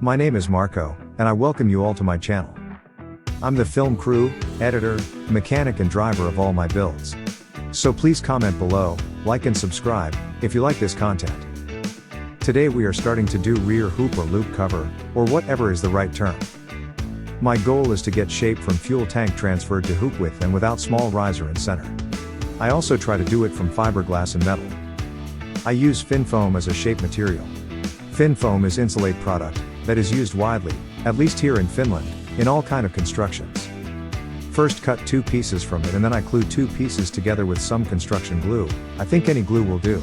My name is Marco, and I welcome you all to my channel. I'm the film crew, editor, mechanic and driver of all my builds. So please comment below, like and subscribe, if you like this content. Today we are starting to do rear hoop or loop cover, or whatever is the right term. My goal is to get shape from fuel tank transferred to hoop width and without small riser in center. I also try to do it from fiberglass and metal. I use FinFoam as a shape material. FinFoam is insulate product that is used widely, at least here in Finland, in all kind of constructions. First cut 2 pieces from it and then I glue 2 pieces together with some construction glue. I think any glue will do.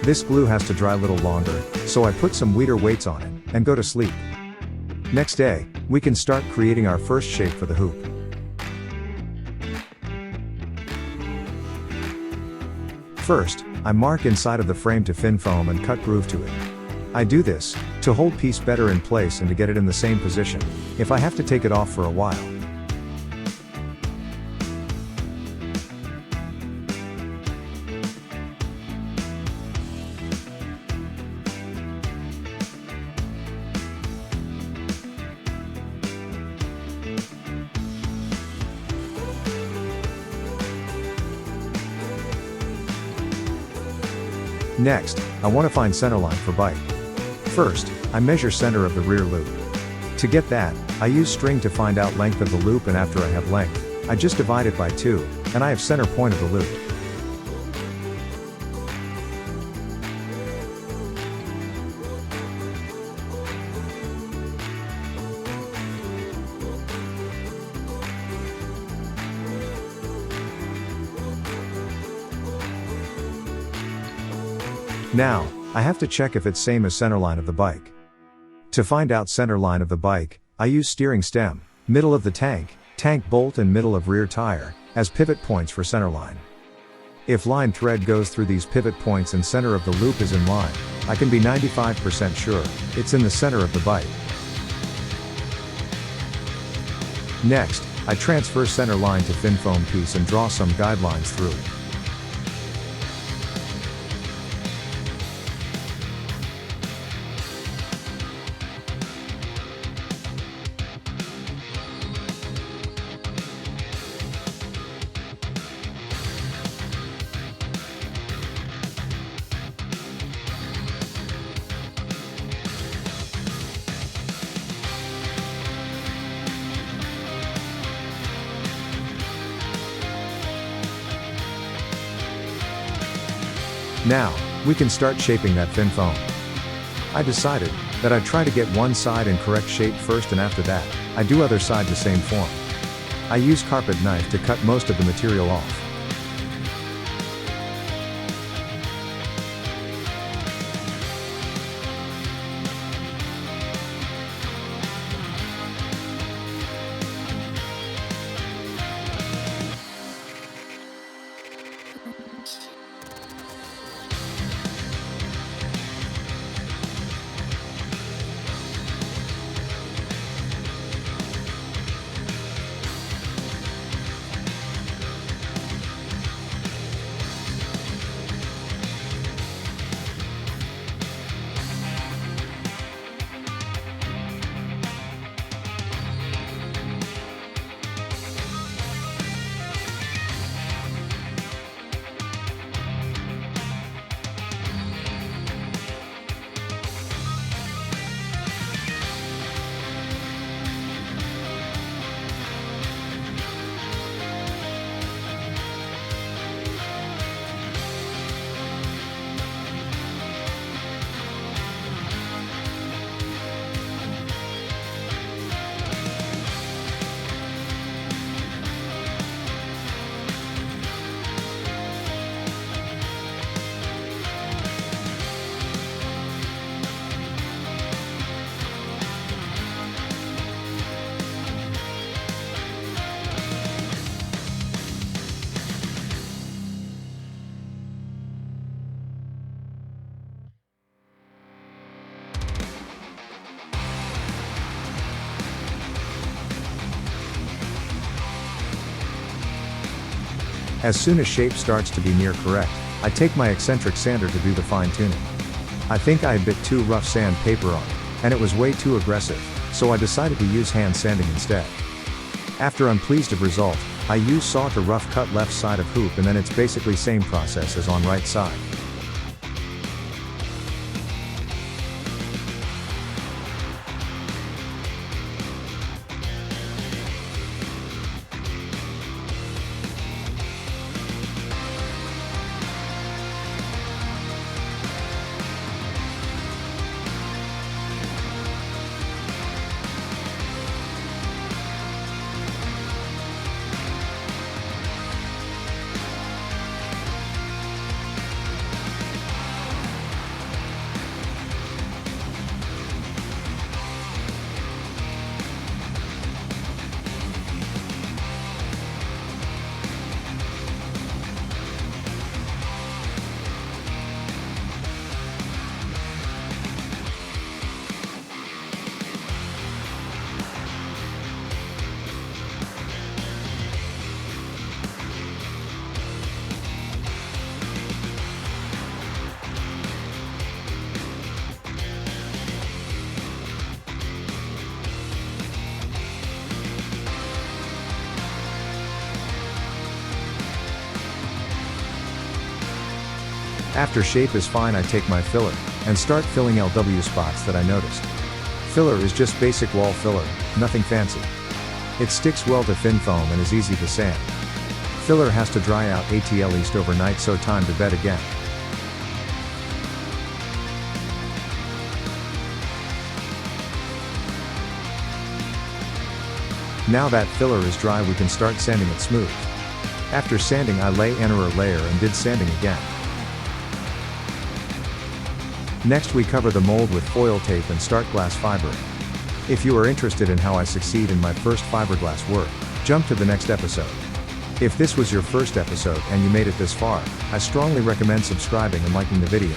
This glue has to dry a little longer, so I put some Weider weights on it, and go to sleep. Next day, we can start creating our first shape for the hoop. First, I mark inside of the frame to FinFoam and cut groove to it. I do this, to hold piece better in place and to get it in the same position, if I have to take it off for a while. Next, I want to find center line for bike. First, I measure center of the rear loop. To get that, I use string to find out length of the loop, and after I have length, I just divide it by 2, and I have center point of the loop. Now, I have to check if it's same as center line of the bike. To find out center line of the bike, I use steering stem, middle of the tank, tank bolt and middle of rear tire, as pivot points for center line. If line thread goes through these pivot points and center of the loop is in line, I can be 95% sure it's in the center of the bike. Next, I transfer center line to FinFoam piece and draw some guidelines through it. Now, we can start shaping that FinFoam. I decided that I'd try to get one side in correct shape first, and after that, I do other side the same form. I use carpet knife to cut most of the material off. As soon as shape starts to be near correct, I take my eccentric sander to do the fine tuning. I think I had bit too rough sandpaper on it, and it was way too aggressive, so I decided to use hand sanding instead. After I'm pleased of result, I use saw to rough cut left side of hoop, and then it's basically same process as on right side. After shape is fine, I take my filler, and start filling LW spots that I noticed. Filler is just basic wall filler, nothing fancy. It sticks well to thin foam and is easy to sand. Filler has to dry out at least overnight, so time to bed again. Now that filler is dry, we can start sanding it smooth. After sanding, I lay another layer and did sanding again. Next we cover the mold with foil tape and start glass fibering. If you are interested in how I succeed in my first fiberglass work, jump to the next episode. If this was your first episode and you made it this far, I strongly recommend subscribing and liking the video.